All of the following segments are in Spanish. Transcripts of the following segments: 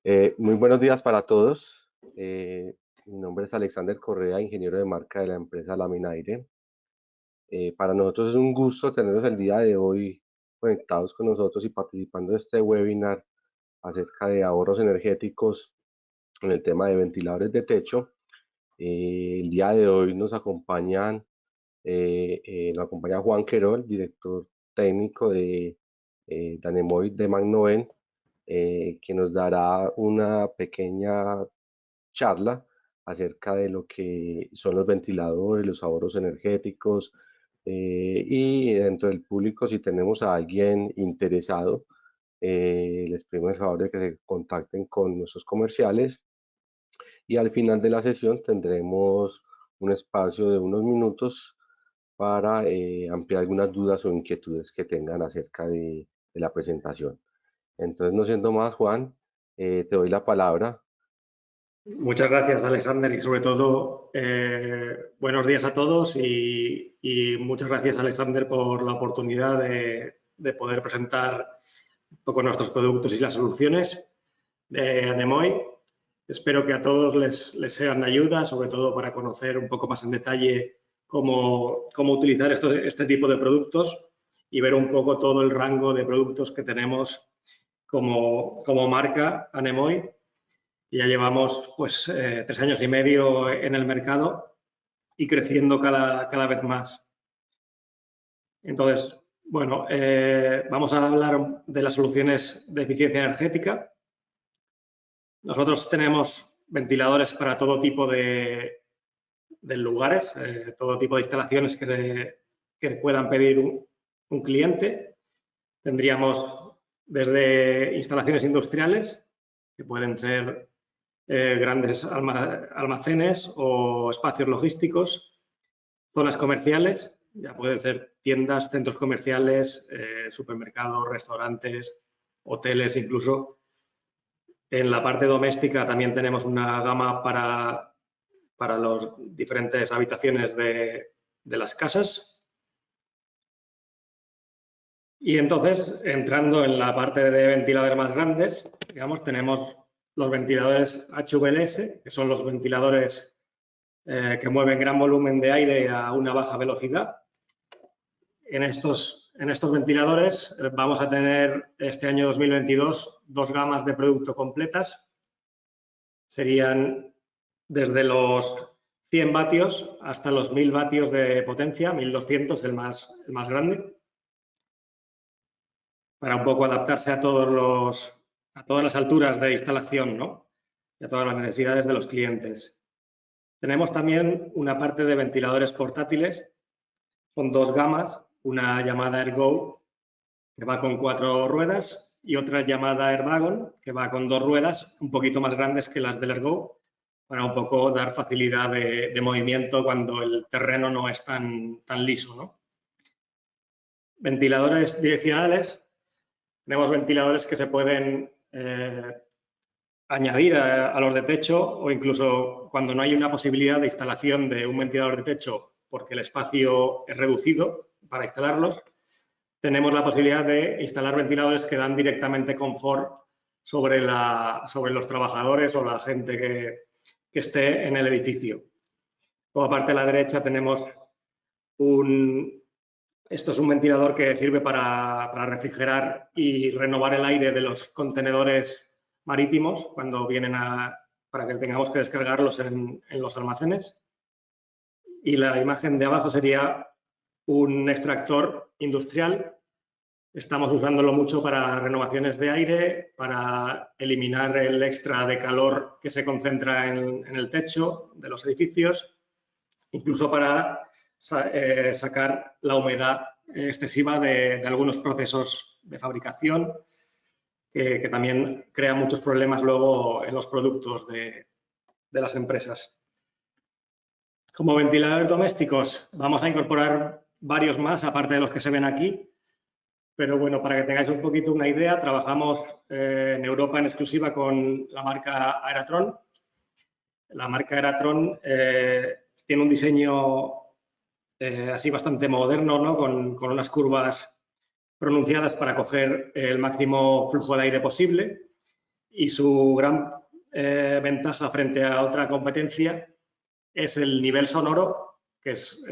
Muy buenos días para todos. Mi nombre es Alexander Correa, ingeniero de marca de la empresa Laminaire. Para nosotros es un gusto tenerlos el día de hoy conectados con nosotros y participando de este webinar acerca de ahorros energéticos en el tema de ventiladores de techo. El día de hoy nos acompaña Juan Querol, director técnico de Danemoy de Magnoven, que nos dará una pequeña charla acerca de lo que son los ventiladores, los ahorros energéticos, y dentro del público, si tenemos a alguien interesado, les pedimos el favor de que se contacten con nuestros comerciales y al final de la sesión tendremos un espacio de unos minutos para ampliar algunas dudas o inquietudes que tengan acerca de la presentación. Entonces, no siendo más, Juan, te doy la palabra. Muchas gracias, Alexander, y sobre todo, buenos días a todos y muchas gracias, Alexander, por la oportunidad de poder presentar un poco nuestros productos y las soluciones de Anemoy. Espero que a todos les sean de ayuda, sobre todo para conocer un poco más en detalle cómo utilizar este tipo de productos y ver un poco todo el rango de productos que tenemos como marca Anemoy. Ya llevamos pues 3 años y medio en el mercado y creciendo cada vez más. Entonces, bueno, vamos a hablar de las soluciones de eficiencia energética. Nosotros tenemos ventiladores para todo tipo de lugares, todo tipo de instalaciones que puedan pedir un cliente. Tendríamos desde instalaciones industriales, que pueden ser grandes almacenes o espacios logísticos, zonas comerciales, ya pueden ser tiendas, centros comerciales, supermercados, restaurantes, hoteles incluso. En la parte doméstica también tenemos una gama para las diferentes habitaciones de las casas. Y entonces, entrando en la parte de ventiladores más grandes, digamos, tenemos los ventiladores HVLS, que son los ventiladores que mueven gran volumen de aire a una baja velocidad. En estos ventiladores vamos a tener este año 2022 dos gamas de producto completas. Serían desde los 100 vatios hasta los 1000 vatios de potencia, 1200 el más grande, para un poco adaptarse a todas las alturas de instalación, ¿no? Y a todas las necesidades de los clientes. Tenemos también una parte de ventiladores portátiles. Son dos gamas, una llamada Ergo, que va con 4 ruedas, y otra llamada Airwagon, que va con 2 ruedas, un poquito más grandes que las del Ergo, para un poco dar facilidad de movimiento cuando el terreno no es tan liso, ¿no? Ventiladores direccionales. Tenemos ventiladores que se pueden añadir a los de techo o incluso cuando no hay una posibilidad de instalación de un ventilador de techo porque el espacio es reducido para instalarlos, tenemos la posibilidad de instalar ventiladores que dan directamente confort sobre los trabajadores o la gente que esté en el edificio. Luego, aparte a la derecha, tenemos esto es un ventilador que sirve para refrigerar y renovar el aire de los contenedores marítimos cuando vienen para que tengamos que descargarlos en los almacenes. Y la imagen de abajo sería un extractor industrial. Estamos usándolo mucho para renovaciones de aire, para eliminar el extra de calor que se concentra en el techo de los edificios, incluso para sacar la humedad excesiva de algunos procesos de fabricación, que también crea muchos problemas luego en los productos de las empresas. Como ventiladores domésticos vamos a incorporar varios más, aparte de los que se ven aquí, pero bueno, para que tengáis un poquito una idea, trabajamos en Europa en exclusiva con la marca Aeratron. La marca Aeratron tiene un diseño así bastante moderno, ¿no? Con unas curvas pronunciadas para coger el máximo flujo de aire posible. y su gran ventaja frente a otra competencia es el nivel sonoro, que es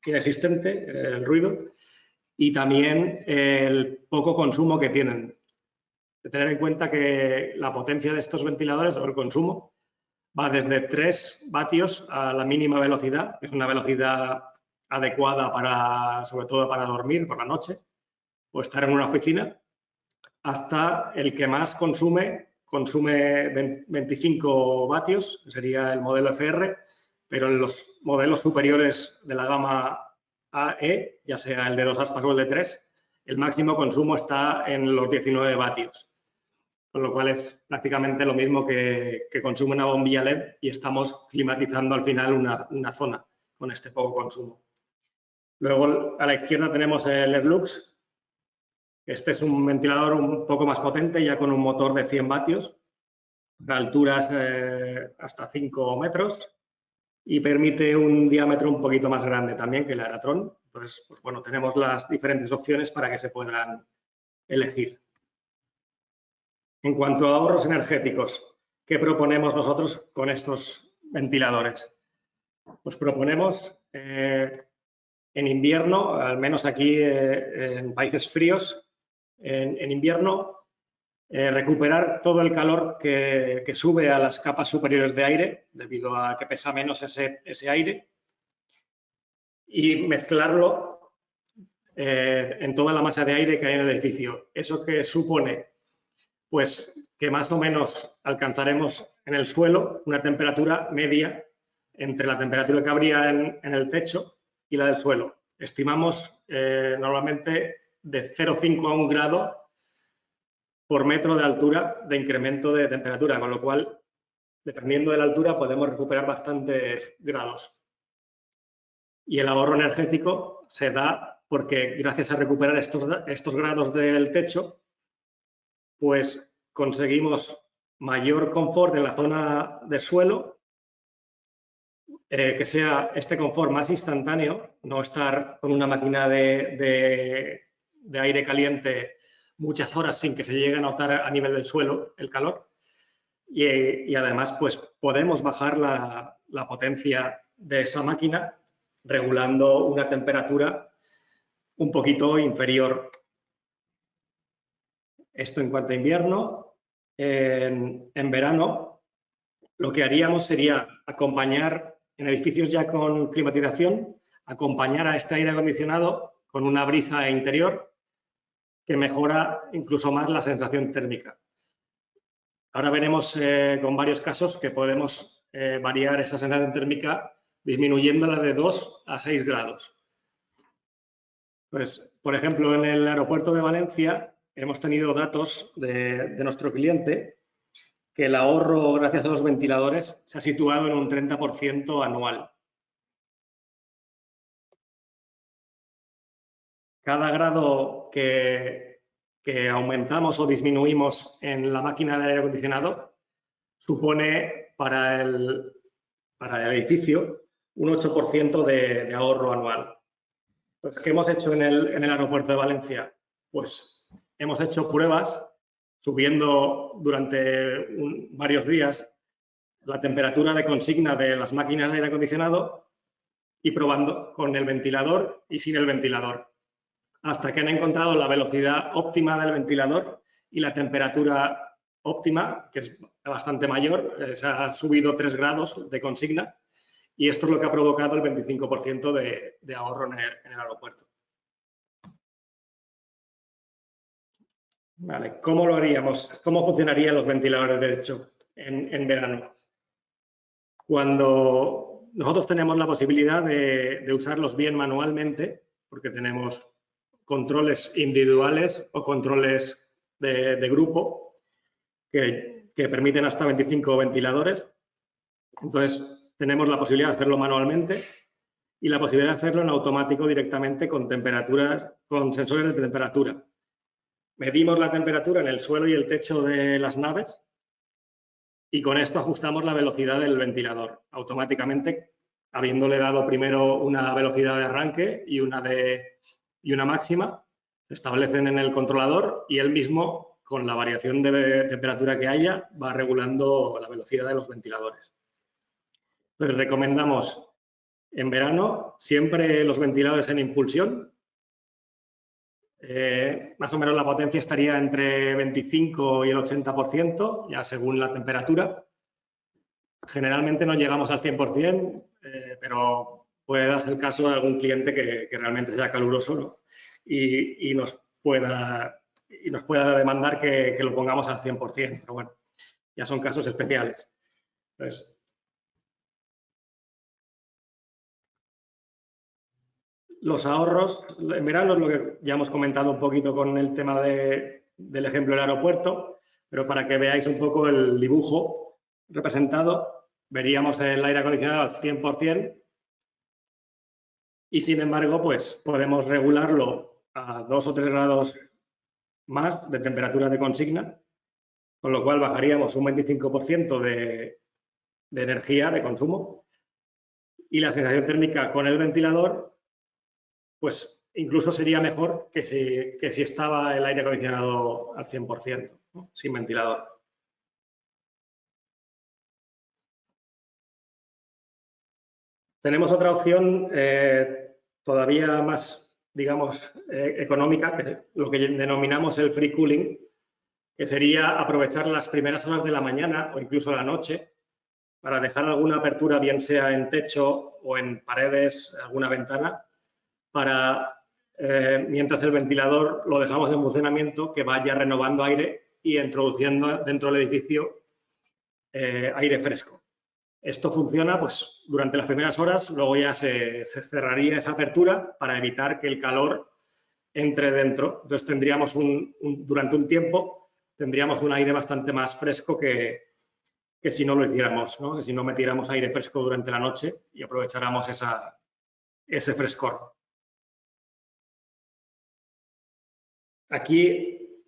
inexistente, el ruido, y también el poco consumo que tienen. De tener en cuenta que la potencia de estos ventiladores o el consumo va desde 3 vatios a la mínima velocidad, que es una velocidad adecuada para, sobre todo para dormir por la noche o estar en una oficina, hasta el que más consume 25 vatios, que sería el modelo FR, pero en los modelos superiores de la gama AE, ya sea el de 2 aspas o el de 3, el máximo consumo está en los 19 vatios, con lo cual es prácticamente lo mismo que consume una bombilla LED y estamos climatizando al final una zona con este poco consumo. Luego a la izquierda tenemos el Airlux. Este es un ventilador un poco más potente, ya con un motor de 100 vatios, a alturas hasta 5 metros, y permite un diámetro un poquito más grande también que el Aeratron. Entonces, pues bueno, tenemos las diferentes opciones para que se puedan elegir. En cuanto a ahorros energéticos, ¿qué proponemos nosotros con estos ventiladores? Pues proponemos en invierno, al menos aquí en países fríos, en invierno, recuperar todo el calor que sube a las capas superiores de aire, debido a que pesa menos ese aire, y mezclarlo en toda la masa de aire que hay en el edificio. ¿Eso qué supone? Pues que más o menos alcanzaremos en el suelo una temperatura media entre la temperatura que habría en el techo y la del suelo. Estimamos normalmente de 0,5 a 1 grado por metro de altura de incremento de temperatura, con lo cual, dependiendo de la altura, podemos recuperar bastantes grados. Y el ahorro energético se da porque gracias a recuperar estos grados del techo, pues conseguimos mayor confort en la zona de suelo, que sea este confort más instantáneo, no estar con una máquina de aire caliente muchas horas sin que se llegue a notar a nivel del suelo el calor. Y además, pues podemos bajar la potencia de esa máquina regulando una temperatura un poquito inferior. Esto en cuanto a invierno. En verano, lo que haríamos sería acompañar en edificios ya con climatización, acompañar a este aire acondicionado con una brisa interior que mejora incluso más la sensación térmica. Ahora veremos con varios casos que podemos variar esa sensación térmica disminuyéndola de 2 a 6 grados. Pues, por ejemplo, en el aeropuerto de Valencia hemos tenido datos de nuestro cliente que el ahorro gracias a los ventiladores se ha situado en un 30% anual. Cada grado que aumentamos o disminuimos en la máquina de aire acondicionado supone para el edificio un 8% de ahorro anual. Pues, ¿qué hemos hecho en el aeropuerto de Valencia? Pues hemos hecho pruebas subiendo durante varios días la temperatura de consigna de las máquinas de aire acondicionado y probando con el ventilador y sin el ventilador, hasta que han encontrado la velocidad óptima del ventilador y la temperatura óptima, que es bastante mayor, se ha subido 3 grados de consigna, y esto es lo que ha provocado el 25% de ahorro en el aeropuerto. Vale, ¿cómo lo haríamos? ¿Cómo funcionarían los ventiladores de techo en verano? Cuando nosotros tenemos la posibilidad de usarlos bien manualmente, porque tenemos controles individuales o controles de grupo que permiten hasta 25 ventiladores. Entonces, tenemos la posibilidad de hacerlo manualmente y la posibilidad de hacerlo en automático directamente con temperaturas, con sensores de temperatura. Medimos la temperatura en el suelo y el techo de las naves y con esto ajustamos la velocidad del ventilador automáticamente, habiéndole dado primero una velocidad de arranque y una máxima. Se establecen en el controlador y él mismo con la variación de temperatura que haya, va regulando la velocidad de los ventiladores. Entonces, recomendamos en verano siempre los ventiladores en impulsión. Más o menos la potencia estaría entre 25 y el 80%, ya según la temperatura. Generalmente no llegamos al 100%, pero puede darse el caso de algún cliente que realmente sea caluroso, ¿no? y nos pueda demandar que lo pongamos al 100%, pero bueno, ya son casos especiales. Entonces, los ahorros, en verano es lo que ya hemos comentado un poquito con el tema del ejemplo del aeropuerto, pero para que veáis un poco el dibujo representado, veríamos el aire acondicionado al 100% y, sin embargo, pues podemos regularlo a 2 o 3 grados más de temperatura de consigna, con lo cual bajaríamos un 25% de energía de consumo y la sensación térmica con el ventilador, pues incluso sería mejor que si estaba el aire acondicionado al 100%, ¿no? Sin ventilador. Tenemos otra opción todavía más, digamos, económica, que es lo que denominamos el free cooling, que sería aprovechar las primeras horas de la mañana o incluso la noche para dejar alguna apertura, bien sea en techo o en paredes, alguna ventana, para, mientras el ventilador lo dejamos en funcionamiento, que vaya renovando aire y introduciendo dentro del edificio aire fresco. Esto funciona pues durante las primeras horas, luego ya se cerraría esa apertura para evitar que el calor entre dentro. Entonces tendríamos durante un tiempo tendríamos un aire bastante más fresco que si no lo hiciéramos, ¿no? Que si no metiéramos aire fresco durante la noche y aprovecháramos ese frescor. Aquí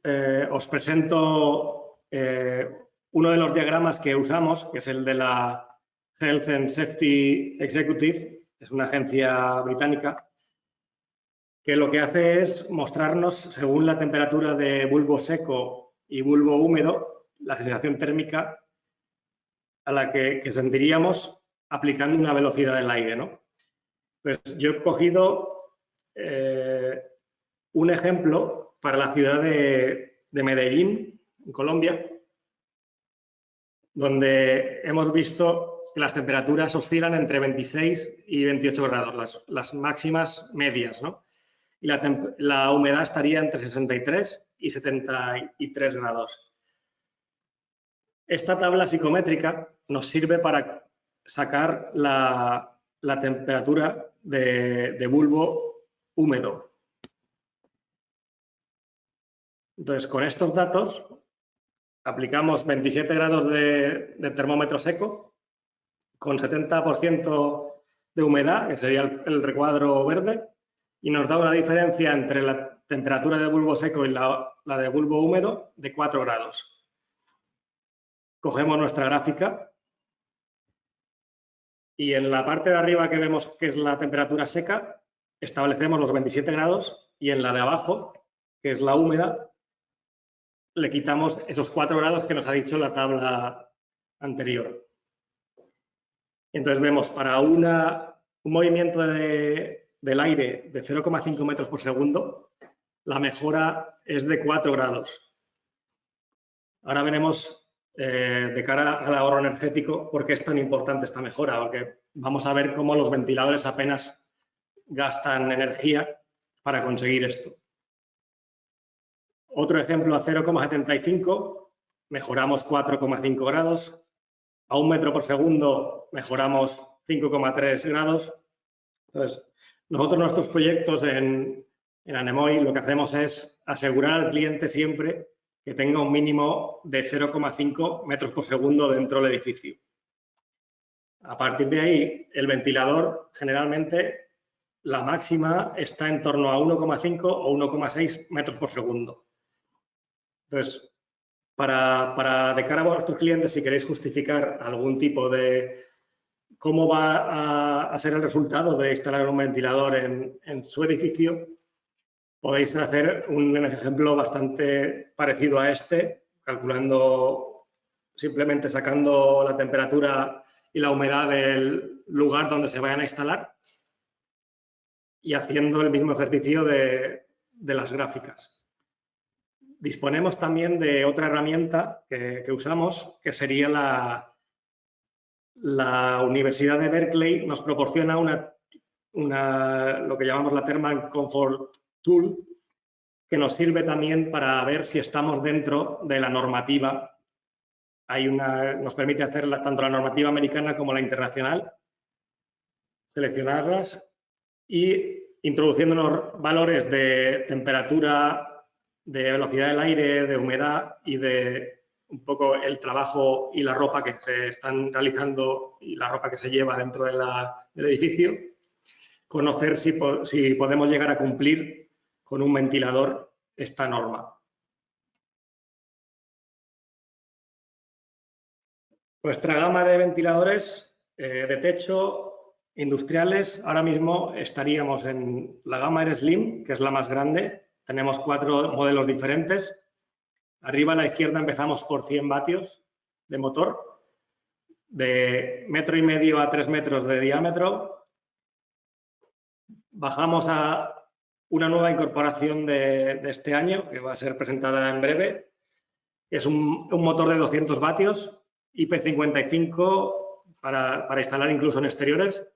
os presento uno de los diagramas que usamos, que es el de la Health and Safety Executive, es una agencia británica, que lo que hace es mostrarnos, según la temperatura de bulbo seco y bulbo húmedo, la sensación térmica a la que sentiríamos aplicando una velocidad del aire, ¿no? Pues yo he cogido un ejemplo para la ciudad de Medellín, en Colombia, donde hemos visto que las temperaturas oscilan entre 26 y 28 grados, las máximas medias, ¿no? Y la humedad estaría entre 63 y 73 grados. Esta tabla psicométrica nos sirve para sacar la temperatura de bulbo húmedo. Entonces, con estos datos, aplicamos 27 grados de termómetro seco, con 70% de humedad, que sería el recuadro verde, y nos da una diferencia entre la temperatura de bulbo seco y la de bulbo húmedo de 4 grados. Cogemos nuestra gráfica y en la parte de arriba que vemos que es la temperatura seca, establecemos los 27 grados y en la de abajo, que es la húmeda, le quitamos esos 4 grados que nos ha dicho la tabla anterior. Entonces vemos para un movimiento del aire de 0,5 metros por segundo, la mejora es de 4 grados. Ahora veremos de cara al ahorro energético por qué es tan importante esta mejora, porque vamos a ver cómo los ventiladores apenas gastan energía para conseguir esto. Otro ejemplo, a 0,75 mejoramos 4,5 grados. A 1 metro por segundo mejoramos 5,3 grados. Entonces, nosotros nuestros proyectos en Anemoy lo que hacemos es asegurar al cliente siempre que tenga un mínimo de 0,5 metros por segundo dentro del edificio. A partir de ahí, el ventilador generalmente la máxima está en torno a 1,5 o 1,6 metros por segundo. Entonces, de cara a vuestros clientes, si queréis justificar algún tipo de cómo va a ser el resultado de instalar un ventilador en su edificio, Podéis hacer un ejemplo bastante parecido a este, calculando, simplemente sacando la temperatura y la humedad del lugar donde se vayan a instalar y haciendo el mismo ejercicio de las gráficas. Disponemos también de otra herramienta que usamos, que sería la Universidad de Berkeley nos proporciona lo que llamamos la Thermal Comfort Tool, que nos sirve también para ver si estamos dentro de la normativa. Nos permite hacer tanto la normativa americana como la internacional, seleccionarlas y introduciendo unos valores de temperatura, de velocidad del aire, de humedad y de un poco el trabajo y la ropa que se están realizando y la ropa que se lleva dentro del edificio, conocer si podemos llegar a cumplir con un ventilador esta norma. Nuestra gama de ventiladores de techo industriales, ahora mismo estaríamos en la gama Air Slim, que es la más grande. Tenemos 4 modelos diferentes. Arriba a la izquierda empezamos por 100 vatios de motor, de 1,5 metros a 3 metros de diámetro. Bajamos a una nueva incorporación de este año, que va a ser presentada en breve. Es un motor de 200 vatios, IP55 para instalar incluso en exteriores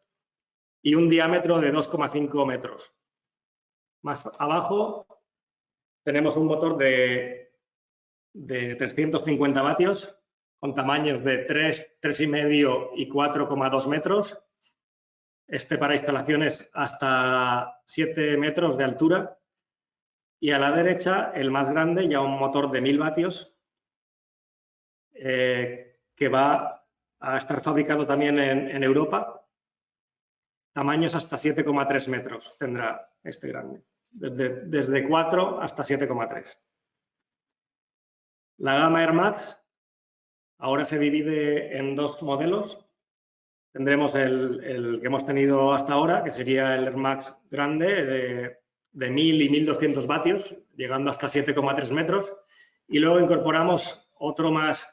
y un diámetro de 2,5 metros. Más abajo tenemos un motor de 350 vatios con tamaños de 3, 3,5 y 4,2 metros. Este para instalaciones hasta 7 metros de altura. Y a la derecha, el más grande, ya un motor de 1000 vatios, que va a estar fabricado también en Europa. Tamaños hasta 7,3 metros tendrá este grande, desde 4 hasta 7,3. La gama Air Max ahora se divide en 2 modelos. Tendremos el que hemos tenido hasta ahora, que sería el Air Max grande de 1000 y 1200 vatios, llegando hasta 7,3 metros. Y luego incorporamos otro más,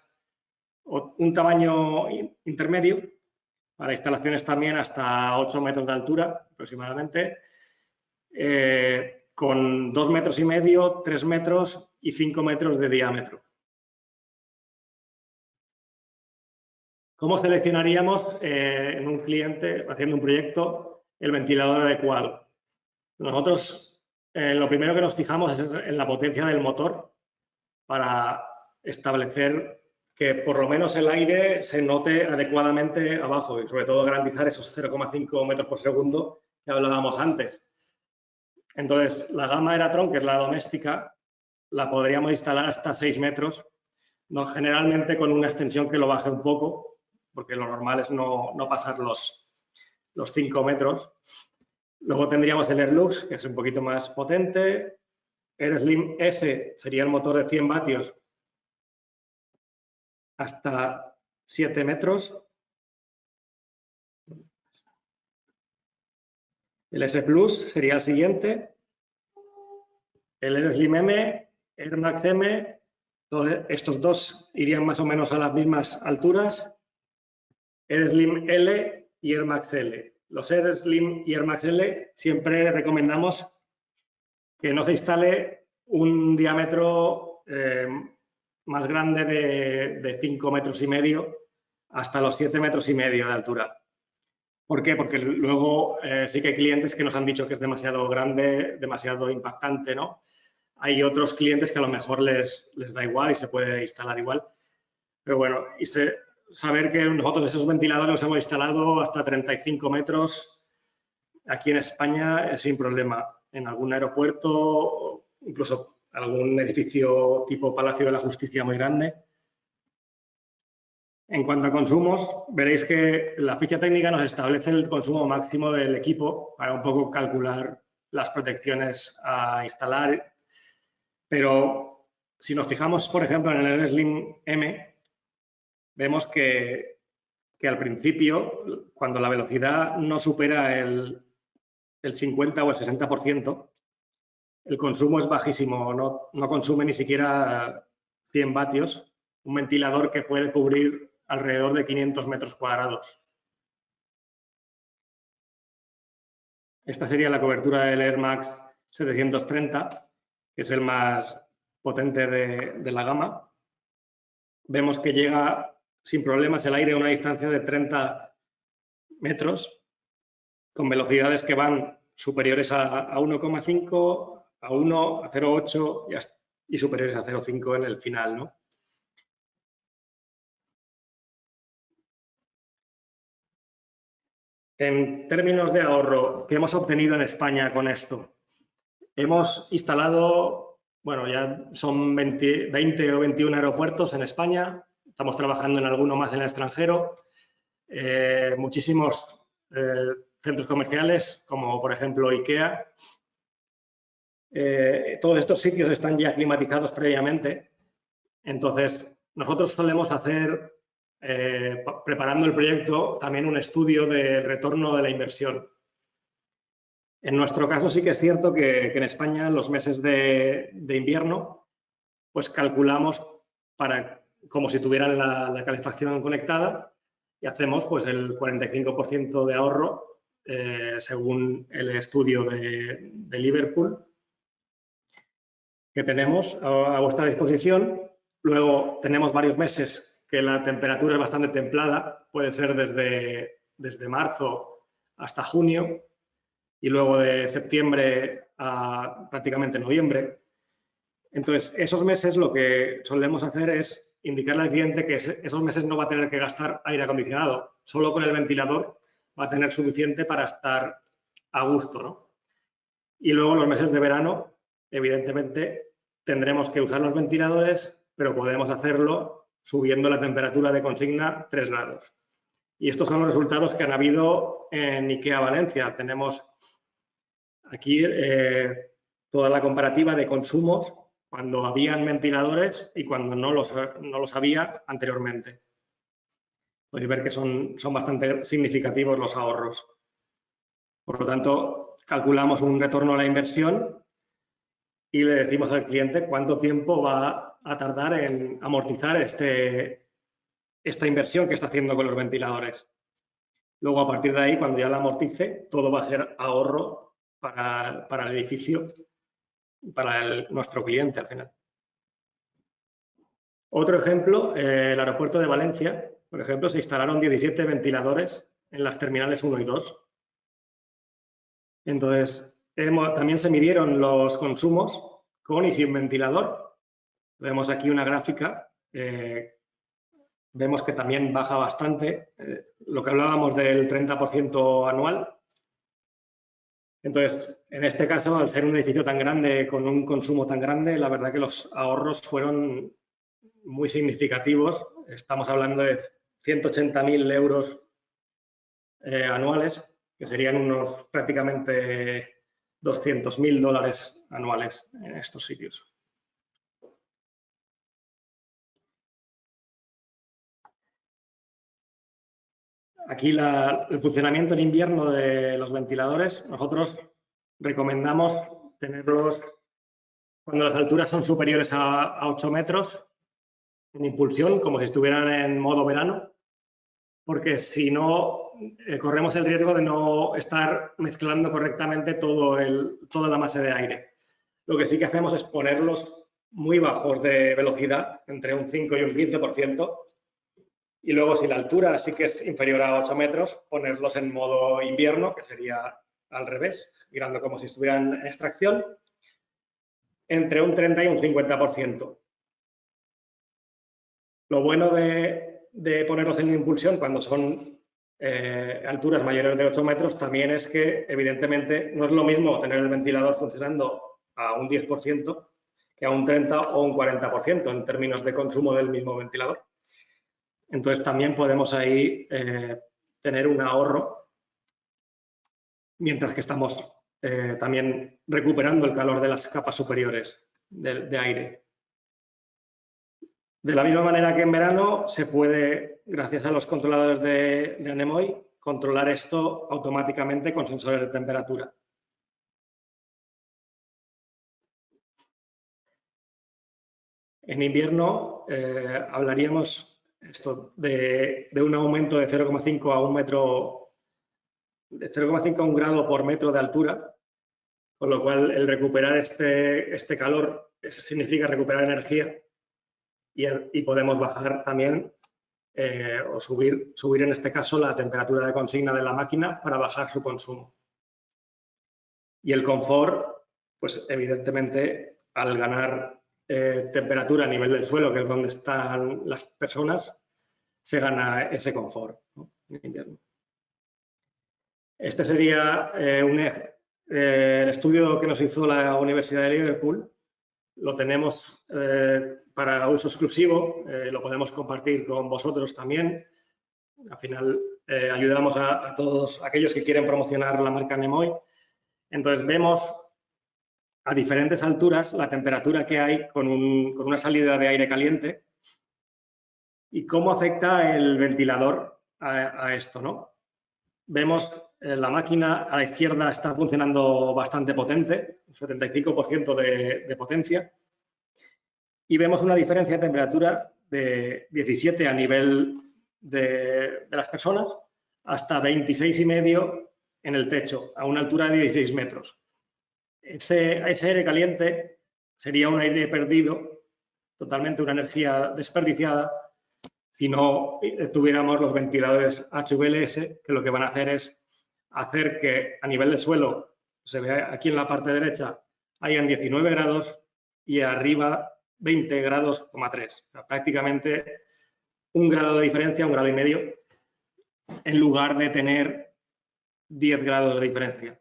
un tamaño intermedio, para instalaciones también hasta 8 metros de altura aproximadamente, con 2,5 metros, 3 metros y 5 metros de diámetro. ¿Cómo seleccionaríamos en un cliente, haciendo un proyecto, el ventilador adecuado? Nosotros lo primero que nos fijamos es en la potencia del motor para establecer que por lo menos el aire se note adecuadamente abajo y sobre todo garantizar esos 0,5 metros por segundo que hablábamos antes. Entonces, la gama Aeratron, que es la doméstica, la podríamos instalar hasta 6 metros, generalmente con una extensión que lo baje un poco, porque lo normal es no pasar los 5 metros. Luego tendríamos el Airlux, que es un poquito más potente. Air Slim S sería el motor de 100 vatios hasta 7 metros. El S Plus sería el siguiente. El Air Slim M, Air Max M, estos dos irían más o menos a las mismas alturas. Air Slim L y Air Max L. Los Air Slim y Air Max L siempre recomendamos que no se instale un diámetro más grande de 5,5 metros hasta los 7,5 metros de altura. ¿Por qué? Porque luego sí que hay clientes que nos han dicho que es demasiado grande, demasiado impactante, ¿no? Hay otros clientes que a lo mejor les da igual y se puede instalar igual. Pero bueno, saber que nosotros esos ventiladores los hemos instalado hasta 35 metros aquí en España sin problema. En algún aeropuerto, incluso algún edificio tipo Palacio de la Justicia muy grande. En cuanto a consumos, veréis que la ficha técnica nos establece el consumo máximo del equipo para un poco calcular las protecciones a instalar. Pero si nos fijamos, por ejemplo, en el Air Slim M, vemos que al principio, cuando la velocidad no supera el 50 o el 60%, el consumo es bajísimo, no consume ni siquiera 100 vatios, un ventilador que puede cubrir alrededor de 500 metros cuadrados. Esta sería la cobertura del Air Max 730, que es el más potente de la gama. Vemos que llega sin problemas el aire a una distancia de 30 metros, con velocidades que van superiores a 1,5, a 1, a 0,8 y superiores a 0,5 en el final, ¿no? En términos de ahorro, ¿qué hemos obtenido en España con esto? Hemos instalado, bueno, ya son 20 o 21 aeropuertos en España, estamos trabajando en alguno más en el extranjero, muchísimos centros comerciales, como por ejemplo IKEA. Todos estos sitios están ya climatizados previamente, entonces nosotros solemos hacer, preparando el proyecto, también un estudio de retorno de la inversión. En nuestro caso sí que es cierto que en España los meses de invierno pues calculamos como si tuvieran la calefacción conectada y hacemos pues el 45% de ahorro según el estudio de Liverpool que tenemos a vuestra disposición. Luego tenemos varios meses que la temperatura es bastante templada, puede ser desde marzo hasta junio y luego de septiembre a prácticamente noviembre. Entonces, esos meses lo que solemos hacer es indicarle al cliente que esos meses no va a tener que gastar aire acondicionado, solo con el ventilador va a tener suficiente para estar a gusto, ¿no? Y luego los meses de verano, evidentemente, tendremos que usar los ventiladores, pero podemos hacerlo subiendo la temperatura de consigna 3 grados. Y estos son los resultados que han habido en IKEA Valencia. Tenemos aquí toda la comparativa de consumos cuando habían ventiladores y cuando no los había anteriormente. Podéis ver que son bastante significativos los ahorros. Por lo tanto, calculamos un retorno a la inversión y le decimos al cliente cuánto tiempo va a tardar en amortizar esta inversión que está haciendo con los ventiladores. Luego, a partir de ahí, cuando ya la amortice, todo va a ser ahorro para el edificio, para nuestro cliente al final. Otro ejemplo, el aeropuerto de Valencia, por ejemplo, se instalaron 17 ventiladores en las terminales 1 y 2. Entonces, también se midieron los consumos con y sin ventilador. Vemos aquí una gráfica, vemos que también baja bastante, lo que hablábamos del 30% anual. Entonces, en este caso, al ser un edificio tan grande, con un consumo tan grande, la verdad que los ahorros fueron muy significativos. Estamos hablando de 180.000 euros anuales, que serían unos prácticamente 200.000 dólares anuales en estos sitios. Aquí el funcionamiento en invierno de los ventiladores, nosotros recomendamos tenerlos cuando las alturas son superiores a 8 metros en impulsión, como si estuvieran en modo verano, porque si no, corremos el riesgo de no estar mezclando correctamente toda la masa de aire. Lo que sí que hacemos es ponerlos muy bajos de velocidad, entre un 5 y un 15%, y luego si la altura sí que es inferior a 8 metros, ponerlos en modo invierno, que sería al revés, girando como si estuvieran en extracción, entre un 30 y un 50%. Lo bueno de ponerlos en impulsión cuando son alturas mayores de 8 metros también es que, evidentemente, no es lo mismo tener el ventilador funcionando a un 10% que a un 30 o un 40% en términos de consumo del mismo ventilador. Entonces, también podemos ahí tener un ahorro mientras que estamos también recuperando el calor de las capas superiores de aire. De la misma manera que en verano, se puede, gracias a los controladores de Anemoy, controlar esto automáticamente con sensores de temperatura. En invierno hablaríamos de un aumento de 0,5 a 1 metro, de 0,5 a 1 grado por metro de altura, con lo cual el recuperar este calor significa recuperar energía y podemos bajar también o subir en este caso la temperatura de consigna de la máquina para bajar su consumo. Y el confort, pues evidentemente al ganar temperatura a nivel del suelo, que es donde están las personas, se gana ese confort, ¿no?, en invierno. Este sería el estudio que nos hizo la Universidad de Liverpool. Lo tenemos para uso exclusivo, lo podemos compartir con vosotros también. Al final ayudamos a todos aquellos que quieren promocionar la marca Nemoy. Entonces vemos a diferentes alturas la temperatura que hay con una salida de aire caliente y cómo afecta el ventilador a esto, ¿no? Vemos la máquina a la izquierda está funcionando bastante potente, un 75% de potencia, y vemos una diferencia de temperatura de 17 a nivel de las personas hasta 26,5 en el techo, a una altura de 16 metros. Ese aire caliente sería un aire perdido, totalmente una energía desperdiciada, si no tuviéramos los ventiladores HVLS, que lo que van a hacer es hacer que a nivel de suelo, se ve aquí en la parte derecha, hayan 19 grados y arriba 20 grados, 3. O sea, prácticamente 1 grado de diferencia, 1,5 grados, en lugar de tener 10 grados de diferencia.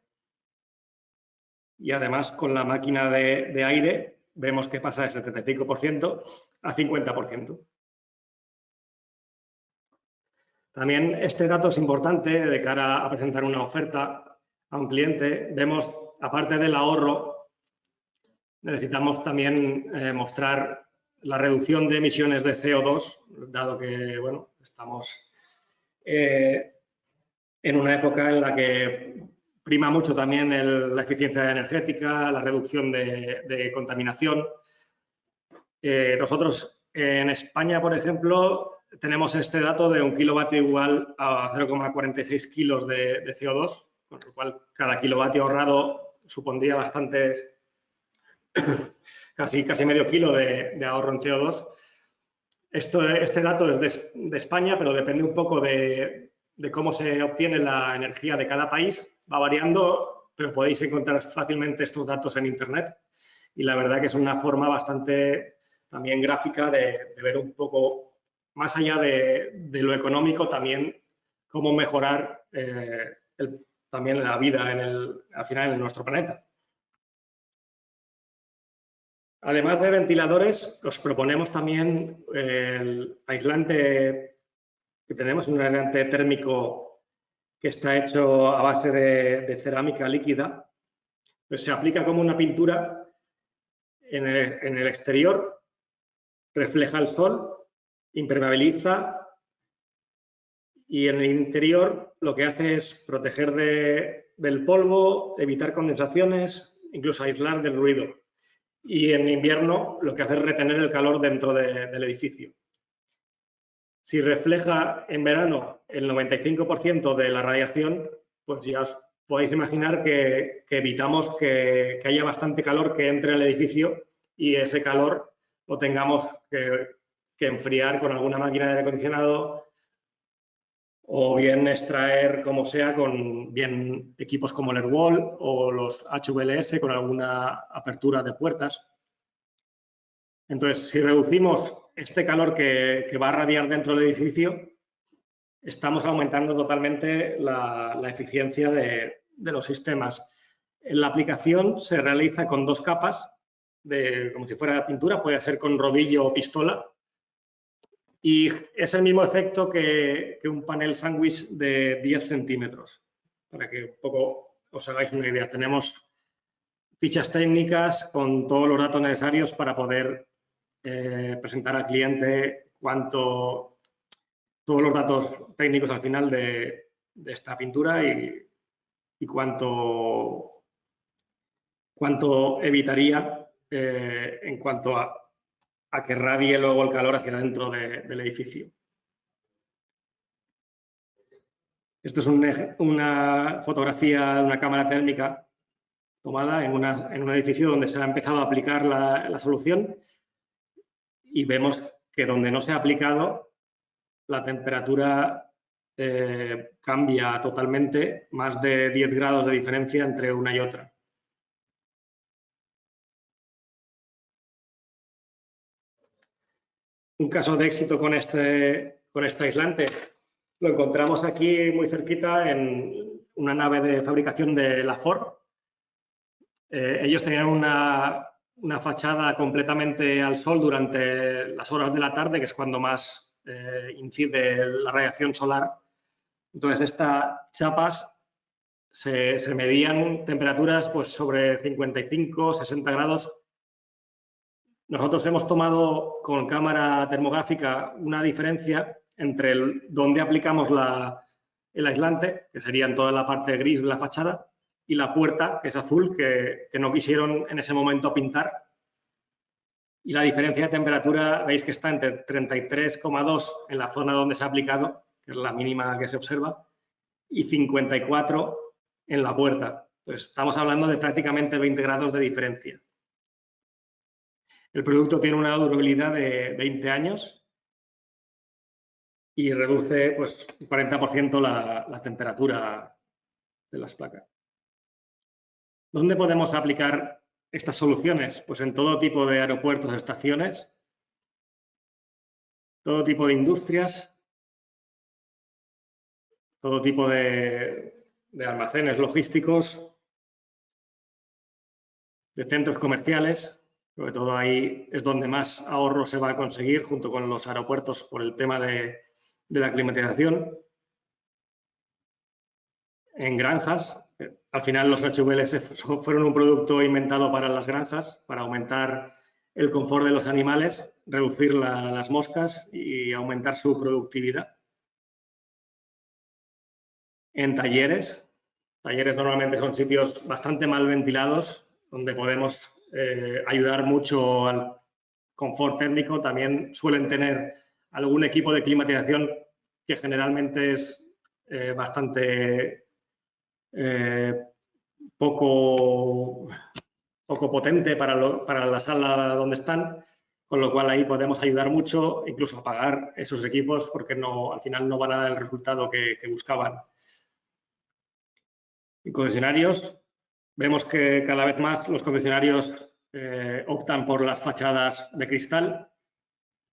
Y además con la máquina de aire vemos que pasa de 75% a 50%. También este dato es importante de cara a presentar una oferta a un cliente. Vemos, aparte del ahorro, necesitamos también mostrar la reducción de emisiones de CO2, dado que, bueno, estamos en una época en la que prima mucho también la eficiencia energética, la reducción de contaminación. Nosotros en España, por ejemplo, tenemos este dato de 1 kilovatio igual a 0,46 kilos de CO2, con lo cual cada kilovatio ahorrado supondría bastantes, casi medio kilo de ahorro en CO2. Este dato es de España, pero depende un poco de cómo se obtiene la energía de cada país. Va variando, pero podéis encontrar fácilmente estos datos en Internet. Y la verdad que es una forma bastante también gráfica de ver un poco, más allá de lo económico, también cómo mejorar también la vida al final en nuestro planeta. Además de ventiladores, os proponemos también el aislante que tenemos, un aislante térmico que está hecho a base de cerámica líquida. Pues se aplica como una pintura en el exterior, refleja el sol, impermeabiliza y en el interior lo que hace es proteger del polvo, evitar condensaciones, incluso aislar del ruido. Y en invierno lo que hace es retener el calor dentro del edificio. Si refleja en verano el 95% de la radiación, pues ya os podéis imaginar que evitamos que haya bastante calor que entre en el edificio y ese calor lo tengamos que enfriar con alguna máquina de aire acondicionado o bien extraer, como sea, con bien equipos como el Airwall o los HVLS con alguna apertura de puertas. Entonces, si reducimos este calor que va a radiar dentro del edificio, estamos aumentando totalmente la eficiencia de los sistemas. La aplicación se realiza con 2 capas, como si fuera pintura, puede ser con rodillo o pistola, y es el mismo efecto que un panel sándwich de 10 centímetros, para que un poco os hagáis una idea. Tenemos fichas técnicas con todos los datos necesarios para poder presentar al cliente todos los datos técnicos al final de esta pintura y cuánto evitaría en cuanto a a que radie luego el calor hacia dentro del edificio. Esto es una fotografía de una cámara térmica tomada en un edificio donde se ha empezado a aplicar la solución y vemos que donde no se ha aplicado la temperatura cambia totalmente, más de 10 grados de diferencia entre una y otra. Un caso de éxito con este aislante lo encontramos aquí muy cerquita en una nave de fabricación de la Ford. Ellos tenían una fachada completamente al sol durante las horas de la tarde, que es cuando más incide la radiación solar. Entonces, estas chapas se medían temperaturas pues, sobre 55, 60 grados. Nosotros hemos tomado con cámara termográfica una diferencia entre donde aplicamos el aislante, que sería en toda la parte gris de la fachada, y la puerta, que es azul, que no quisieron en ese momento pintar. Y la diferencia de temperatura, veis que está entre 33,2 en la zona donde se ha aplicado, que es la mínima que se observa, y 54 en la puerta. Pues estamos hablando de prácticamente 20 grados de diferencia. El producto tiene una durabilidad de 20 años y reduce pues, un 40% la temperatura de las placas. ¿Dónde podemos aplicar estas soluciones? Pues en todo tipo de aeropuertos, estaciones, todo tipo de industrias, todo tipo de almacenes logísticos, de centros comerciales. Sobre todo ahí es donde más ahorro se va a conseguir junto con los aeropuertos por el tema de la climatización. En granjas, al final los HVLS fueron un producto inventado para las granjas, para aumentar el confort de los animales, reducir las moscas y aumentar su productividad. En talleres normalmente son sitios bastante mal ventilados, donde podemos ayudar mucho al confort térmico. También suelen tener algún equipo de climatización que generalmente es bastante poco potente para la sala donde están, con lo cual ahí podemos ayudar mucho, incluso a pagar esos equipos, porque al final no van a dar el resultado que buscaban. En concesionarios, vemos que cada vez más los concesionarios optan por las fachadas de cristal.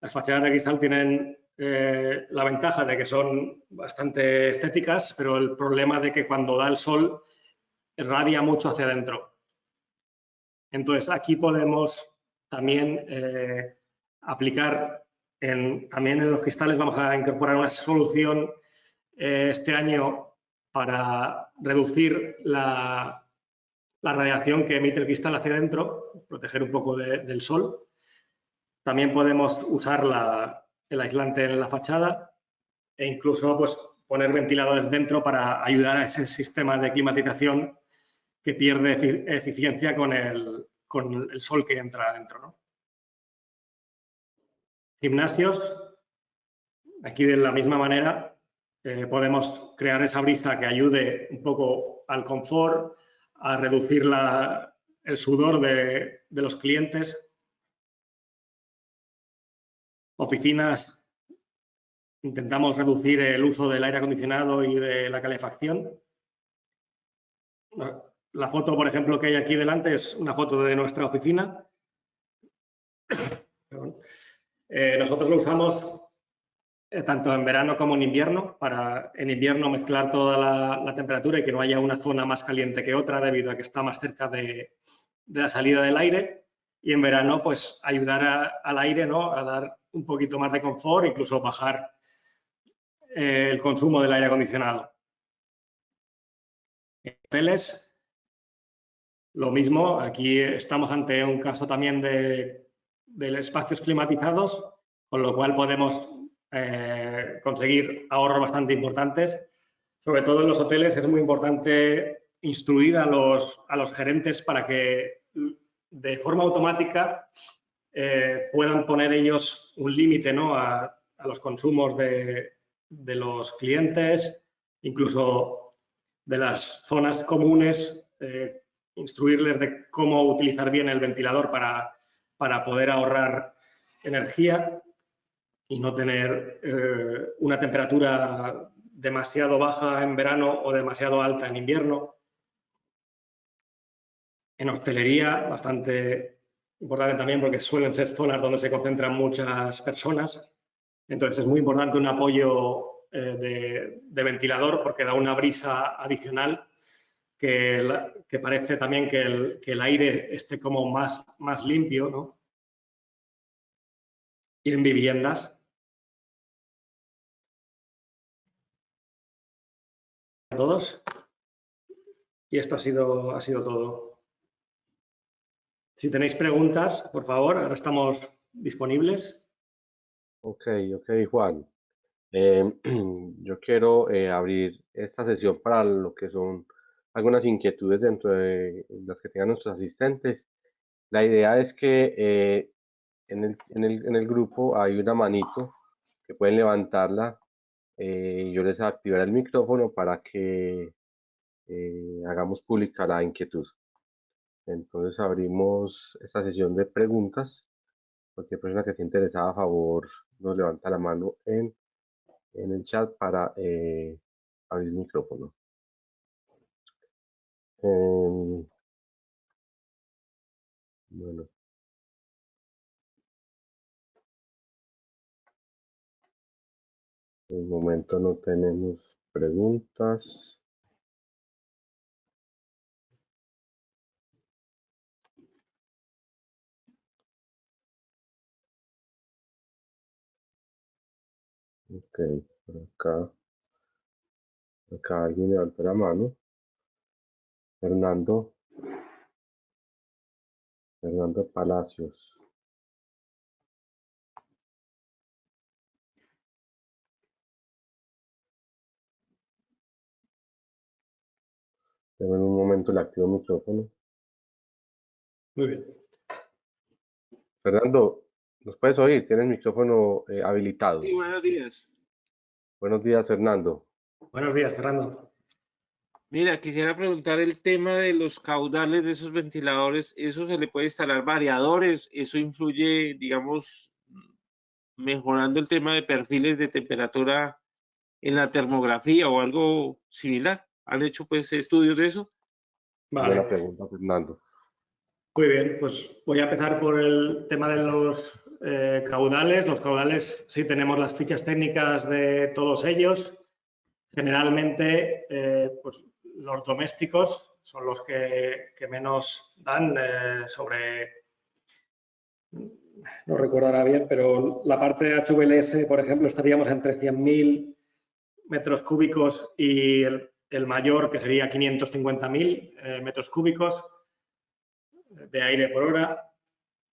Las fachadas de cristal tienen la ventaja de que son bastante estéticas, pero el problema de que cuando da el sol irradia mucho hacia adentro. Entonces, aquí podemos también aplicar, también en los cristales vamos a incorporar una solución este año para reducir la radiación que emite el cristal hacia adentro, proteger un poco del sol. También podemos usar el aislante en la fachada e incluso pues, poner ventiladores dentro para ayudar a ese sistema de climatización que pierde eficiencia con el sol que entra adentro, ¿no? Gimnasios, aquí de la misma manera podemos crear esa brisa que ayude un poco al confort, a reducir el sudor de los clientes. Oficinas, intentamos reducir el uso del aire acondicionado y de la calefacción. La foto, por ejemplo, que hay aquí delante es una foto de nuestra oficina. Nosotros lo usamos tanto en verano como en invierno, para en invierno mezclar toda la temperatura y que no haya una zona más caliente que otra debido a que está más cerca de la salida del aire, y en verano pues ayudar al aire, ¿no? A dar un poquito más de confort, incluso bajar el consumo del aire acondicionado. En hoteles, lo mismo, aquí estamos ante un caso también de espacios climatizados, con lo cual podemos conseguir ahorros bastante importantes. Sobre todo en los hoteles es muy importante instruir a los gerentes para que de forma automática puedan poner ellos un límite, ¿no?, a los consumos de los clientes, incluso de las zonas comunes, instruirles de cómo utilizar bien el ventilador para poder ahorrar energía y no tener una temperatura demasiado baja en verano o demasiado alta en invierno. En hostelería, bastante importante también porque suelen ser zonas donde se concentran muchas personas. Entonces es muy importante un apoyo de ventilador porque da una brisa adicional que parece también que el aire esté como más limpio, ¿no? Y en viviendas, a todos. Y esto ha sido todo. Si tenéis preguntas, por favor, ahora estamos disponibles. Ok, Juan. Eh, yo quiero abrir esta sesión para lo que son algunas inquietudes dentro de las que tengan nuestros asistentes. La idea es que en el grupo hay una manito que pueden levantarla y yo les activaré el micrófono para que hagamos pública la inquietud. Entonces abrimos esta sesión de preguntas. Cualquier persona que esté interesada, a favor, nos levanta la mano en el chat para abrir el micrófono. Bueno, en el momento no tenemos preguntas. Ok, por acá alguien levantó la mano. Fernando Palacios. En un momento le activo el micrófono. Muy bien. Fernando, ¿nos puedes oír? Tienes el micrófono habilitado. Sí, buenos días. Buenos días, Fernando. Buenos días, Fernando. Mira, quisiera preguntar el tema de los caudales de esos ventiladores. ¿Eso se le puede instalar variadores? ¿Eso influye, digamos, mejorando el tema de perfiles de temperatura en la termografía o algo similar? ¿Han hecho pues estudios de eso? Buena Vale. pregunta, Fernando. Muy bien, pues voy a empezar por el tema de los caudales. Los caudales, sí tenemos las fichas técnicas de todos ellos. Generalmente, pues los domésticos son los que menos dan sobre, no recuerdo ahora bien, pero la parte de HVLS, por ejemplo, estaríamos entre 100.000 metros cúbicos y el mayor, que sería 550.000 metros cúbicos de aire por hora.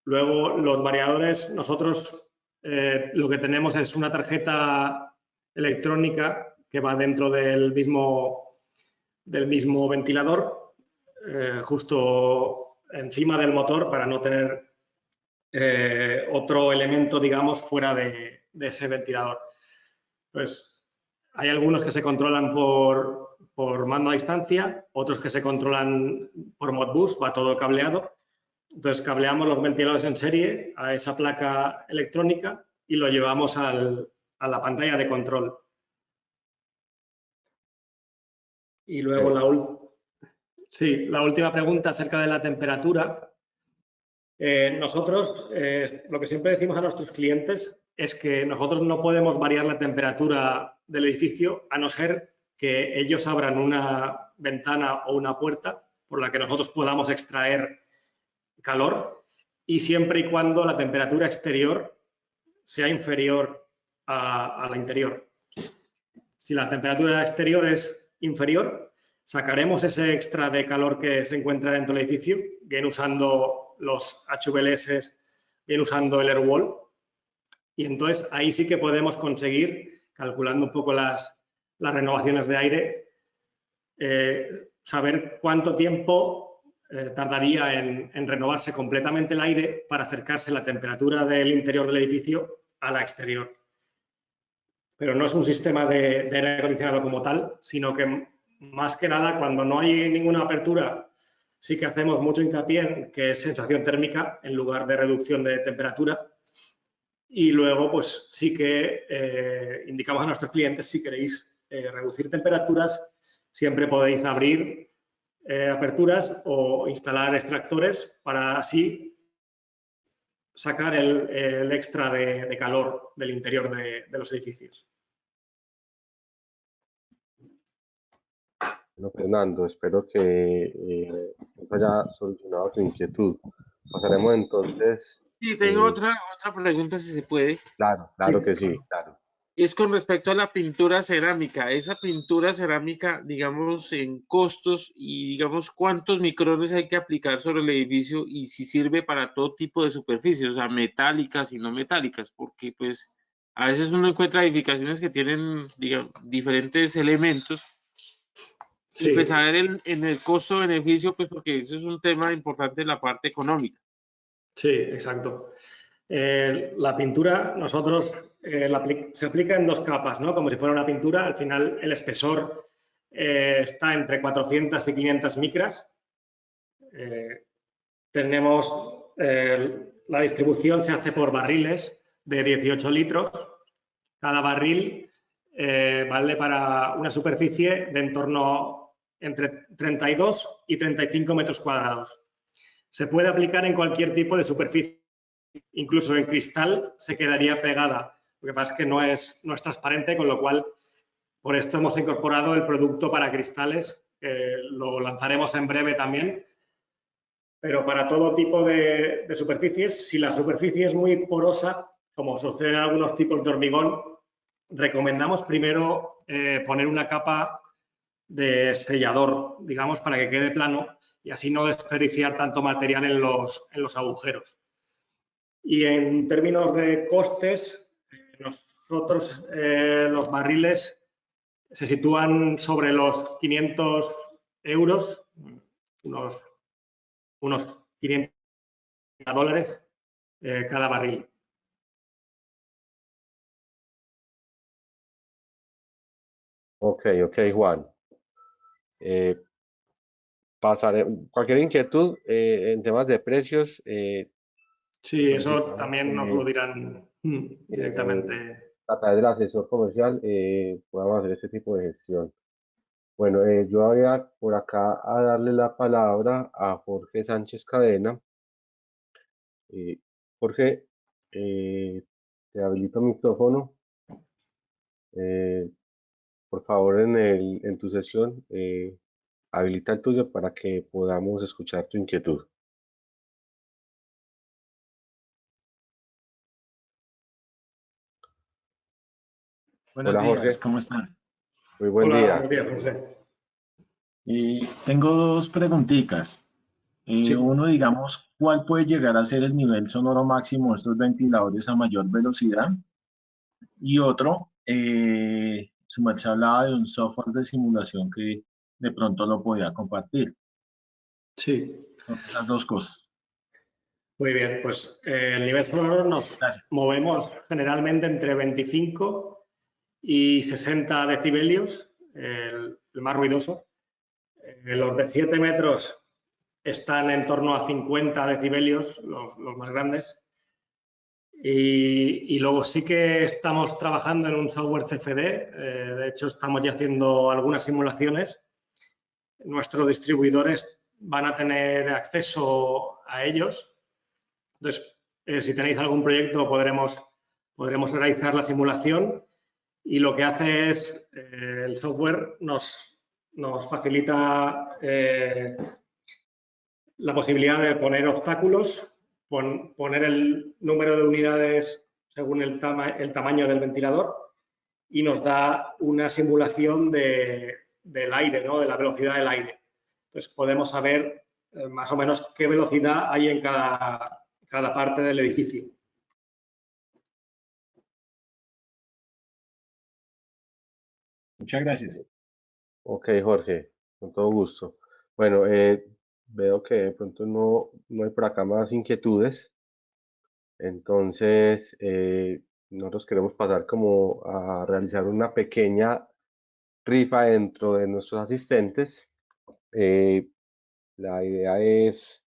Luego, los variadores, nosotros lo que tenemos es una tarjeta electrónica que va dentro del mismo ventilador, justo encima del motor para no tener otro elemento, digamos, fuera de ese ventilador. Pues hay algunos que se controlan por mando a distancia, otros que se controlan por Modbus, va todo cableado. Entonces cableamos los ventiladores en serie a esa placa electrónica y lo llevamos a la pantalla de control. Y luego la última pregunta acerca de la temperatura. Nosotros, lo que siempre decimos a nuestros clientes es que nosotros no podemos variar la temperatura del edificio a no ser que ellos abran una ventana o una puerta por la que nosotros podamos extraer calor, y siempre y cuando la temperatura exterior sea inferior a la interior. Si la temperatura exterior es inferior, sacaremos ese extra de calor que se encuentra dentro del edificio, bien usando los HVLS, bien usando el Airwall, y entonces ahí sí que podemos conseguir, calculando un poco las renovaciones de aire, saber cuánto tiempo tardaría en renovarse completamente el aire para acercarse la temperatura del interior del edificio a la exterior. Pero no es un sistema de aire acondicionado como tal, sino que más que nada cuando no hay ninguna apertura sí que hacemos mucho hincapié en que es sensación térmica en lugar de reducción de temperatura. Y luego, pues sí que indicamos a nuestros clientes si queréis reducir temperaturas, siempre podéis abrir aperturas o instalar extractores para así sacar el extra de calor del interior de los edificios. Bueno, Fernando, espero que eso haya solucionado tu inquietud. Pasaremos entonces, Y tengo otra pregunta, si se puede. claro, Sí, claro que sí, claro. claro. Es con respecto a la pintura cerámica. Esa pintura cerámica, digamos, en costos y, digamos, cuántos micrones hay que aplicar sobre el edificio y si sirve para todo tipo de superficies, o sea, metálicas y no metálicas, porque pues a veces uno encuentra edificaciones que tienen, digamos, diferentes elementos y pues Sí, saber en el costo-beneficio, pues porque eso es un tema importante en la parte económica. sí, exacto. La pintura, nosotros se aplica en dos capas, ¿no? Como si fuera una pintura. Al final, el espesor está entre 400 y 500 micras. Tenemos la distribución se hace por barriles de 18 litros. Cada barril vale para una superficie de en torno entre 32 y 35 metros cuadrados. Se puede aplicar en cualquier tipo de superficie, incluso en cristal se quedaría pegada. Lo que pasa es que no es transparente, con lo cual por esto hemos incorporado el producto para cristales, que lo lanzaremos en breve también. Pero para todo tipo de superficies, si la superficie es muy porosa, como sucede en algunos tipos de hormigón, recomendamos primero poner una capa de sellador, digamos, para que quede plano y así no desperdiciar tanto material en los agujeros. Y en términos de costes, nosotros los barriles se sitúan sobre los 500 euros, unos 500 dólares cada barril. Ok, ok, Juan. Eh, pasaré, cualquier inquietud en temas de precios, Sí, eso solicitamos también nos lo que dirán eh, directamente. a través del asesor comercial podamos hacer este tipo de gestión. Bueno, yo voy por acá a darle la palabra a Jorge Sánchez Cadena. Eh, Jorge, te habilito el micrófono. Eh, por favor, en tu sesión, habilita el tuyo para que podamos escuchar tu inquietud. Buenos Hola, días, Jorge. ¿cómo están? Muy buen Hola, día. buenos días, José. Y tengo dos preguntitas. Sí, Uno, digamos, ¿cuál puede llegar a ser el nivel sonoro máximo de estos ventiladores a mayor velocidad? Y otro, su merced hablaba de un software de simulación que de pronto lo podía compartir. sí. Son esas dos cosas. Muy bien, pues el nivel sonoro nos Gracias. movemos generalmente entre 25 y 60 decibelios, el más ruidoso. Los de 7 metros están en torno a 50 decibelios, los más grandes. Y luego sí que estamos trabajando en un software CFD, de hecho estamos ya haciendo algunas simulaciones. Nuestros distribuidores van a tener acceso a ellos. Entonces, si tenéis algún proyecto podremos realizar la simulación y lo que hace es el software nos facilita la posibilidad de poner obstáculos, poner el número de unidades según el tamaño del ventilador y nos da una simulación del aire, ¿no? De la velocidad del aire. Entonces podemos saber más o menos qué velocidad hay en cada parte del edificio. Muchas gracias. Ok, Jorge, con todo gusto. Bueno, veo que de pronto no hay por acá más inquietudes. Entonces, nosotros queremos pasar como a realizar una pequeña rifa dentro de nuestros asistentes. Eh, la idea es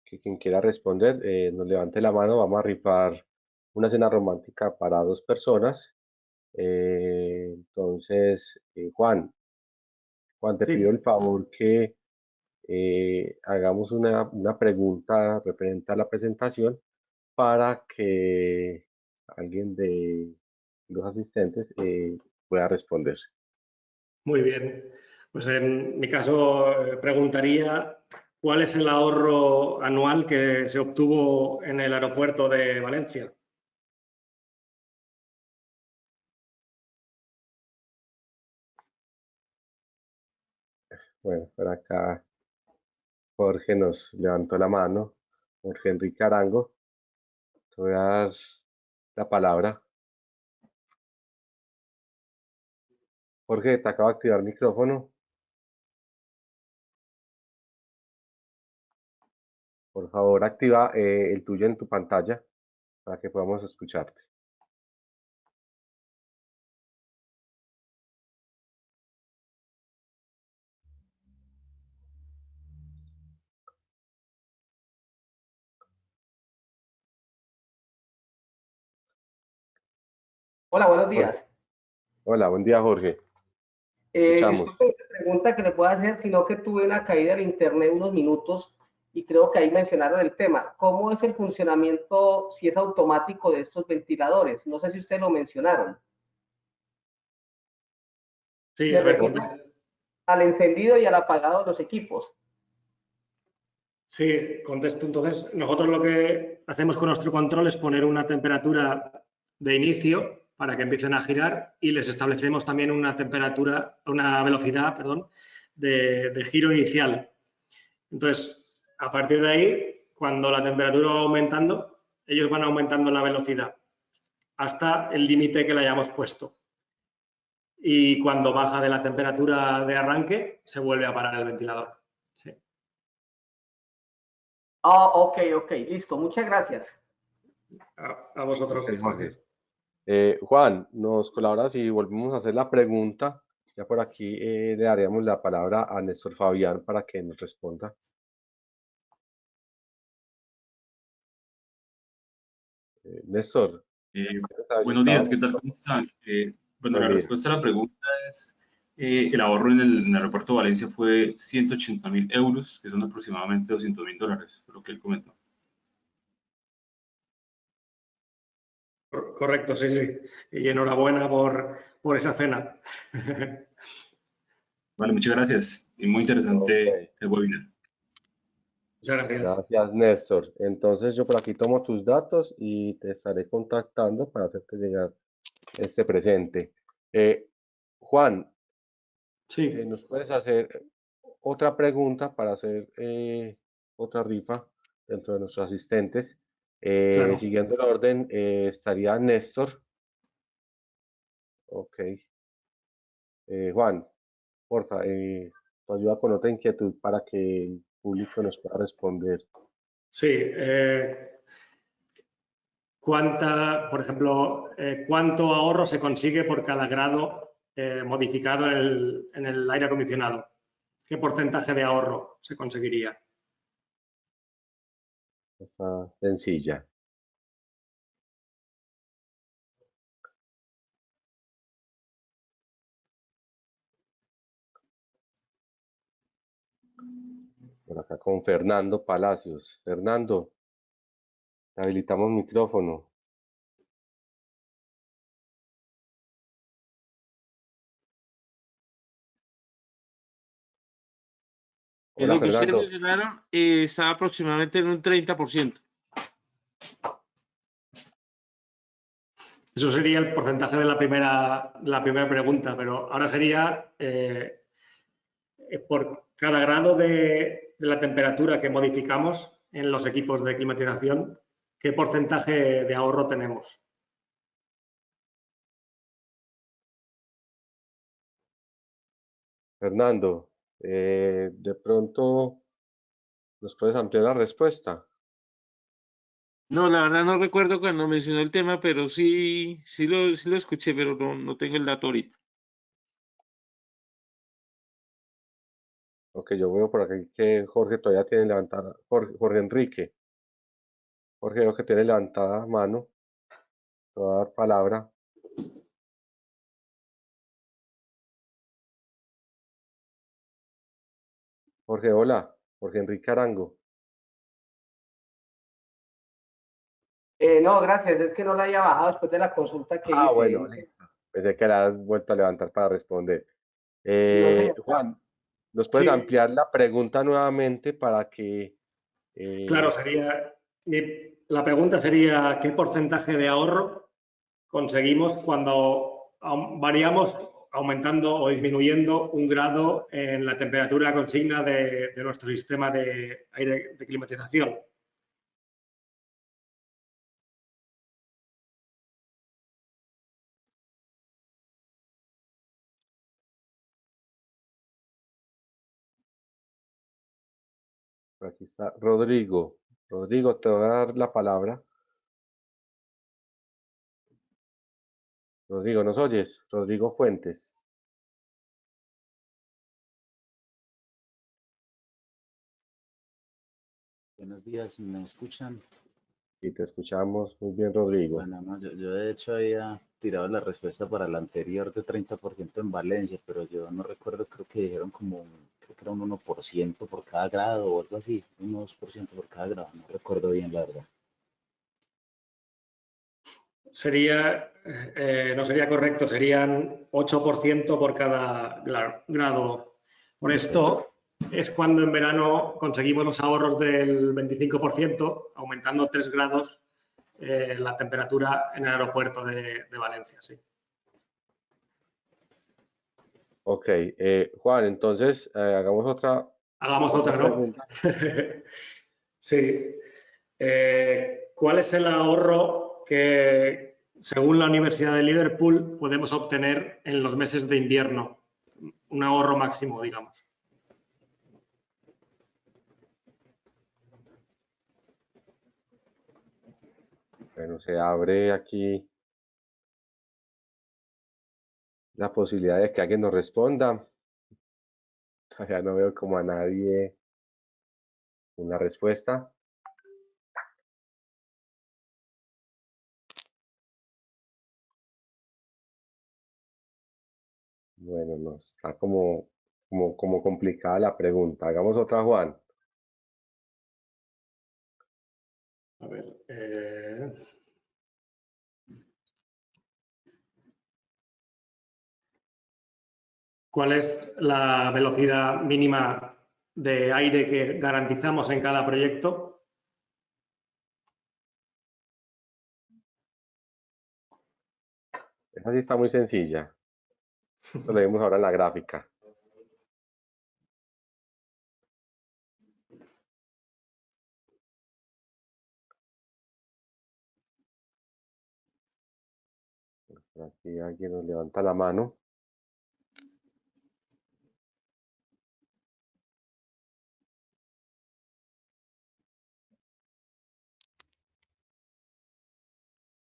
que quien quiera responder nos levante la mano. Vamos a rifar una cena romántica para 2 personas. Entonces, Juan, te pido Sí, el favor que hagamos una pregunta referente a la presentación para que alguien de los asistentes pueda responder. muy bien. Pues en mi caso preguntaría cuál es el ahorro anual que se obtuvo en el aeropuerto de Valencia. Bueno, por acá Jorge nos levantó la mano. Jorge Enrique Arango, te voy a dar la palabra. Jorge, te acabo de activar el micrófono. Por favor, activa el tuyo en tu pantalla para que podamos escucharte. Hola, buenos Jorge. días. Hola, buen día, Jorge. Escuchamos. Disculpe la pregunta que le puedo hacer, sino que tuve una caída en internet unos minutos y creo que ahí mencionaron el tema. ¿Cómo es el funcionamiento, si es automático, de estos ventiladores? No sé si ustedes lo mencionaron. Sí, Me a ver, refiero al encendido y al apagado de los equipos. sí, contesto. Entonces, nosotros lo que hacemos con nuestro control es poner una temperatura de inicio para que empiecen a girar y les establecemos también una temperatura, una velocidad, perdón, de giro inicial. Entonces, a partir de ahí, cuando la temperatura va aumentando, ellos van aumentando la velocidad hasta el límite que le hayamos puesto. Y cuando baja de la temperatura de arranque, se vuelve a parar el ventilador. Sí. Ah, ok, listo. Muchas gracias. A vosotros, Ok, Jorge. gracias. Juan, nos colaboras y volvemos a hacer la pregunta. Ya por aquí le daríamos la palabra a Néstor Fabián para que nos responda. Néstor, Buenos días, ¿qué estamos. tal? ¿Cómo están? Bueno, Buen la día. respuesta a la pregunta es, el ahorro en el aeropuerto de Valencia fue 180.000 euros, que son aproximadamente 200.000 dólares, por lo que él comentó. Correcto, sí, sí. Y enhorabuena por esa cena. Vale, muchas gracias y muy Ok, interesante el webinar. Muchas gracias. gracias, Néstor. Entonces yo por aquí tomo tus datos y te estaré contactando para hacerte llegar este presente. Juan, Sí, ¿nos puedes hacer otra pregunta para hacer otra rifa dentro de nuestros asistentes? claro. Siguiendo el orden, estaría Néstor. Ok. Juan, porfa, tu ayuda con otra inquietud para que el público nos pueda responder. Sí. Por ejemplo, cuánto ahorro se consigue por cada grado modificado en el aire acondicionado? ¿Qué porcentaje de ahorro se conseguiría? Está sencilla. Por acá con Fernando Palacios. Fernando, te habilitamos micrófono. Hola, Lo que ustedes Fernando. mencionaron está aproximadamente en un 30%. Eso sería el porcentaje de la primera pregunta, pero ahora sería por cada grado de la temperatura que modificamos en los equipos de climatización, ¿qué porcentaje de ahorro tenemos? Fernando, de pronto ¿Nos puedes ampliar la respuesta? No, la verdad no recuerdo cuando mencionó el tema, pero sí lo escuché, pero no tengo el dato ahorita. Ok, yo veo por aquí que Jorge todavía tiene levantada, Jorge Enrique. Jorge veo que tiene levantada mano. Te voy a dar palabra. Jorge, hola. Jorge Enrique Arango. No, gracias, es que no la había bajado después de la consulta que hice. Bueno, listo. Pensé que la has vuelto a levantar para responder. No, señor. Juan, ¿nos puedes Sí, ampliar la pregunta nuevamente para que... claro, eh, la pregunta sería, ¿qué porcentaje de ahorro conseguimos cuando variamos aumentando o disminuyendo un grado en la temperatura consigna de nuestro sistema de aire de climatización? aquí está Rodrigo. Rodrigo, te voy a dar la palabra. Rodrigo, ¿nos oyes? Rodrigo Fuentes. Buenos días, ¿me escuchan? Y te escuchamos muy bien, Rodrigo. Bueno, no, yo de hecho había tirado la respuesta para la anterior de 30% en Valencia, pero yo no recuerdo, creo que dijeron creo que era un 1% por cada grado o algo así, un 2% por cada grado, no recuerdo bien la verdad. No sería correcto, serían 8% por cada grado. Por esto es cuando en verano conseguimos los ahorros del 25%, aumentando 3 grados la temperatura en el aeropuerto de Valencia. Sí. Ok, Juan, entonces hagamos Hagamos otra otra, ¿no? pregunta. Sí. ¿Cuál es el ahorro que, según la Universidad de Liverpool, podemos obtener en los meses de invierno? Un ahorro máximo, digamos. Bueno, se abre aquí la posibilidad de que alguien nos responda. Ya no veo como a nadie una respuesta. Bueno, no, está como complicada la pregunta. Hagamos otra, Juan. A ver. ¿Cuál es la velocidad mínima de aire que garantizamos en cada proyecto? Esa sí está muy sencilla. Esto lo vemos ahora en la gráfica. Aquí alguien nos levanta la mano.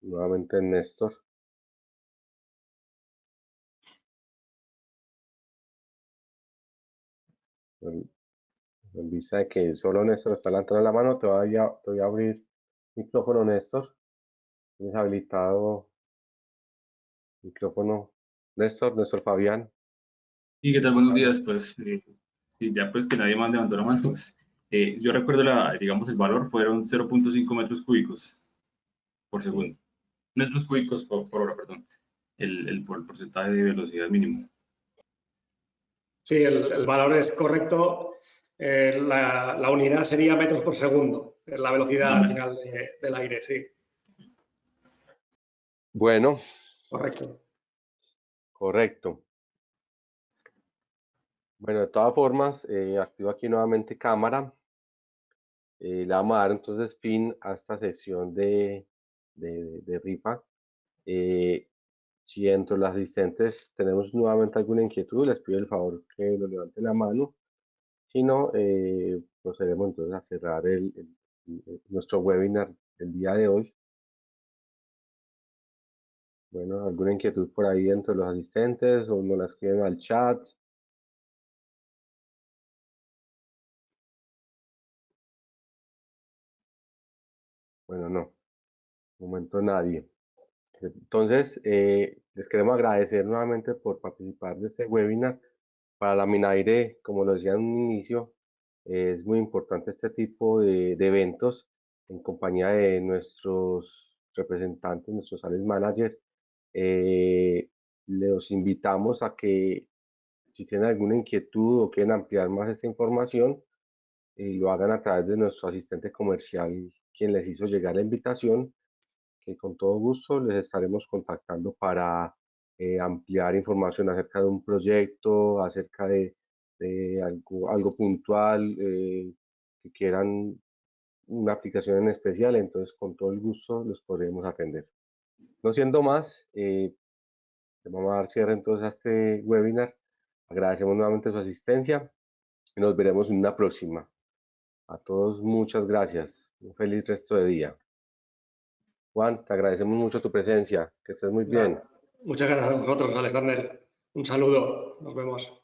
Nuevamente Néstor. En vista de que solo Néstor está levantando la mano, te voy a abrir micrófono, Néstor. Tienes habilitado micrófono. Néstor Fabián. ¿Y qué tal? Buenos Vale. días. Pues, sí, ya pues que nadie más levantó la mano, pues, yo recuerdo digamos, el valor fueron 0.5 metros cúbicos por segundo. Metros cúbicos por hora, perdón. Por el porcentaje de velocidad mínimo. Sí, el valor es correcto. La unidad sería metros por segundo, la velocidad al final del aire, sí, Bueno, correcto. correcto. Bueno, de todas formas, activo aquí nuevamente cámara. Le vamos a dar entonces fin a esta sesión de rifa. Si entre los asistentes tenemos nuevamente alguna inquietud, les pido el favor que lo levanten la mano. Si no, procedemos entonces a cerrar nuestro webinar del día de hoy. Bueno, ¿alguna inquietud por ahí entre los asistentes o nos la escriben al chat? Bueno, no, de momento nadie. Entonces, les queremos agradecer nuevamente por participar de este webinar. Para la Minaire, como lo decía en un inicio, es muy importante este tipo de eventos en compañía de nuestros representantes, nuestros sales managers. Les invitamos a que si tienen alguna inquietud o quieren ampliar más esta información, lo hagan a través de nuestro asistente comercial, quien les hizo llegar la invitación, que con todo gusto les estaremos contactando para ampliar información acerca de un proyecto, acerca de algo puntual, que quieran una aplicación en especial, entonces con todo el gusto los podremos atender. No siendo más, vamos a dar cierre entonces a este webinar. Agradecemos nuevamente su asistencia y nos veremos en una próxima. A todos muchas gracias. Un feliz resto de día. Juan, te agradecemos mucho tu presencia. Que estés muy bien. Muchas gracias a vosotros, Alexander. Un saludo. Nos vemos.